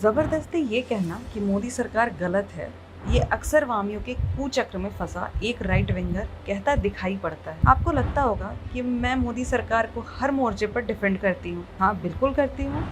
जबरदस्ती ये कहना कि मोदी सरकार गलत है, ये अक्सर वामियों के कुचक्र में फंसा एक राइट विंगर कहता दिखाई पड़ता है। आपको लगता होगा कि मैं मोदी सरकार को हर मोर्चे पर डिफेंड करती हूँ। हाँ, बिल्कुल करती हूँ।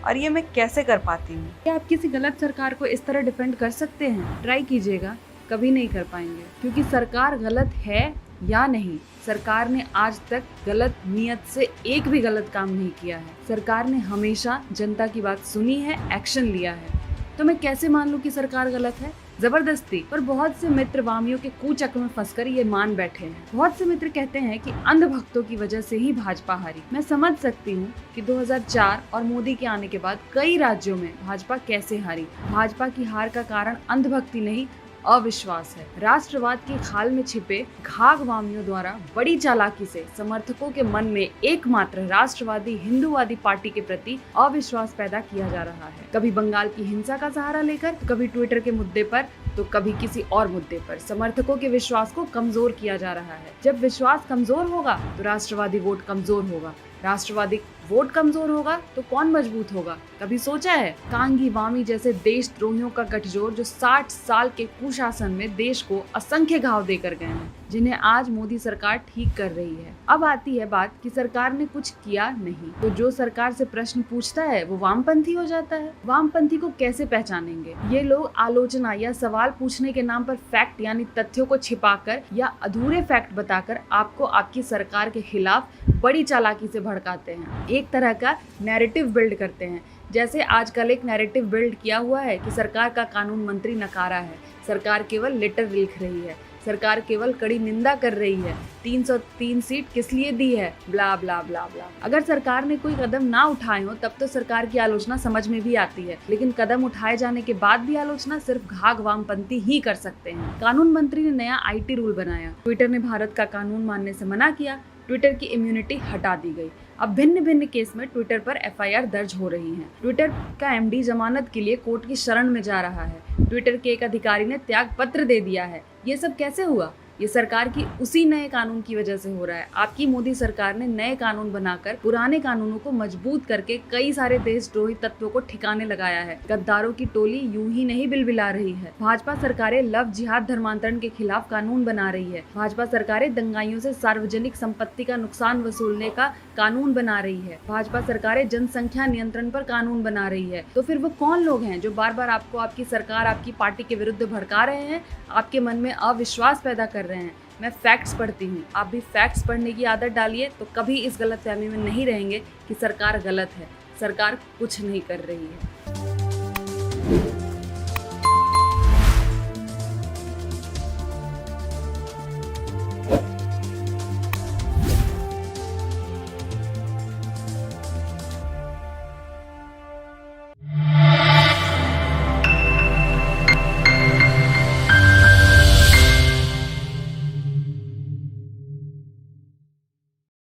और ये मैं कैसे कर पाती हूँ? क्या आप किसी गलत सरकार को इस तरह डिफेंड कर सकते हैं? ट्राई कीजिएगा, कभी नहीं कर पाएंगे। क्योंकि सरकार गलत है या नहीं, सरकार ने आज तक गलत नियत से एक भी गलत काम नहीं किया है। सरकार ने हमेशा जनता की बात सुनी है, एक्शन लिया है। तो मैं कैसे मान लूं कि सरकार गलत है? जबरदस्ती। पर बहुत से मित्र वामियों के कुचक्र में फंसकर ये मान बैठे हैं। बहुत से मित्र कहते हैं कि अंधभक्तों की वजह से ही भाजपा हारी। मैं समझ सकती हूँ कि 2004 और मोदी के आने के बाद कई राज्यों में भाजपा कैसे हारी। भाजपा की हार का कारण अंधभक्ति नहीं, अविश्वास है। राष्ट्रवाद की खाल में छिपे घाघ वामियों द्वारा बड़ी चालाकी से समर्थकों के मन में एकमात्र राष्ट्रवादी हिंदूवादी पार्टी के प्रति अविश्वास पैदा किया जा रहा है। कभी बंगाल की हिंसा का सहारा लेकर, कभी ट्विटर के मुद्दे पर, तो कभी किसी और मुद्दे पर समर्थकों के विश्वास को कमजोर किया जा रहा है। जब विश्वास कमजोर होगा तो राष्ट्रवादी वोट कमजोर होगा। राष्ट्रवादी वोट कमजोर होगा तो कौन मजबूत होगा? कभी सोचा है? कांगी वामी जैसे देशद्रोहियों का गठजोड़ जो 60 साल के कुशासन में देश को असंख्य घाव देकर गए हैं, जिन्हें आज मोदी सरकार ठीक कर रही है। अब आती है बात कि सरकार ने कुछ किया नहीं, तो जो सरकार से प्रश्न पूछता है वो वामपंथी हो जाता है। वामपंथी को कैसे पहचानेंगे? ये लोग आलोचना या सवाल पूछने के नाम पर फैक्ट यानी तथ्यों को छिपाकर या अधूरे फैक्ट बताकर आपको आपकी सरकार के खिलाफ बड़ी चालाकी से भड़काते हैं। एक तरह का नैरेटिव बिल्ड करते हैं। जैसे आजकल एक नैरेटिव बिल्ड किया हुआ है कि सरकार का कानून मंत्री नकारा है, सरकार केवल लेटर लिख रही है, सरकार केवल कड़ी निंदा कर रही है, 303 सीट किस लिए दी है, ब्ला ब्ला ब्ला ब्ला। अगर सरकार ने कोई कदम ना उठाए हो तब तो सरकार की आलोचना समझ में भी आती है, लेकिन कदम उठाए जाने के बाद भी आलोचना सिर्फ घाघ वामपंथी ही कर सकते हैं। कानून मंत्री ने नया IT रूल बनाया, ट्विटर ने भारत का कानून मानने से मना किया, ट्विटर की इम्यूनिटी हटा दी गई। अब भिन्न भिन्न केस में ट्विटर पर FIR दर्ज हो रही हैं। ट्विटर का MD जमानत के लिए कोर्ट की शरण में जा रहा है। ट्विटर के एक अधिकारी ने त्याग पत्र दे दिया है। ये सब कैसे हुआ? ये सरकार की उसी नए कानून की वजह से हो रहा है। आपकी मोदी सरकार ने नए कानून बनाकर पुराने कानूनों को मजबूत करके कई सारे देशद्रोही तत्वों को ठिकाने लगाया है। गद्दारों की टोली यूं ही नहीं बिलबिला रही है। भाजपा सरकारें लव जिहाद धर्मांतरण के खिलाफ कानून बना रही है। भाजपा सरकारें दंगाइयों से सार्वजनिक संपत्ति का नुकसान वसूलने का कानून बना रही है। भाजपा सरकारें जनसंख्या नियंत्रण पर कानून बना रही है। तो फिर वो कौन लोग हैं जो बार बार आपको आपकी सरकार, आपकी पार्टी के विरुद्ध भड़का रहे हैं, आपके मन में अविश्वास पैदा कर रहे हैं? मैं फैक्ट्स पढ़ती हूँ, आप भी फैक्ट्स पढ़ने की आदत डालिए, तो कभी इस गलतफहमी में नहीं रहेंगे कि सरकार गलत है। सरकार कुछ नहीं कर रही है।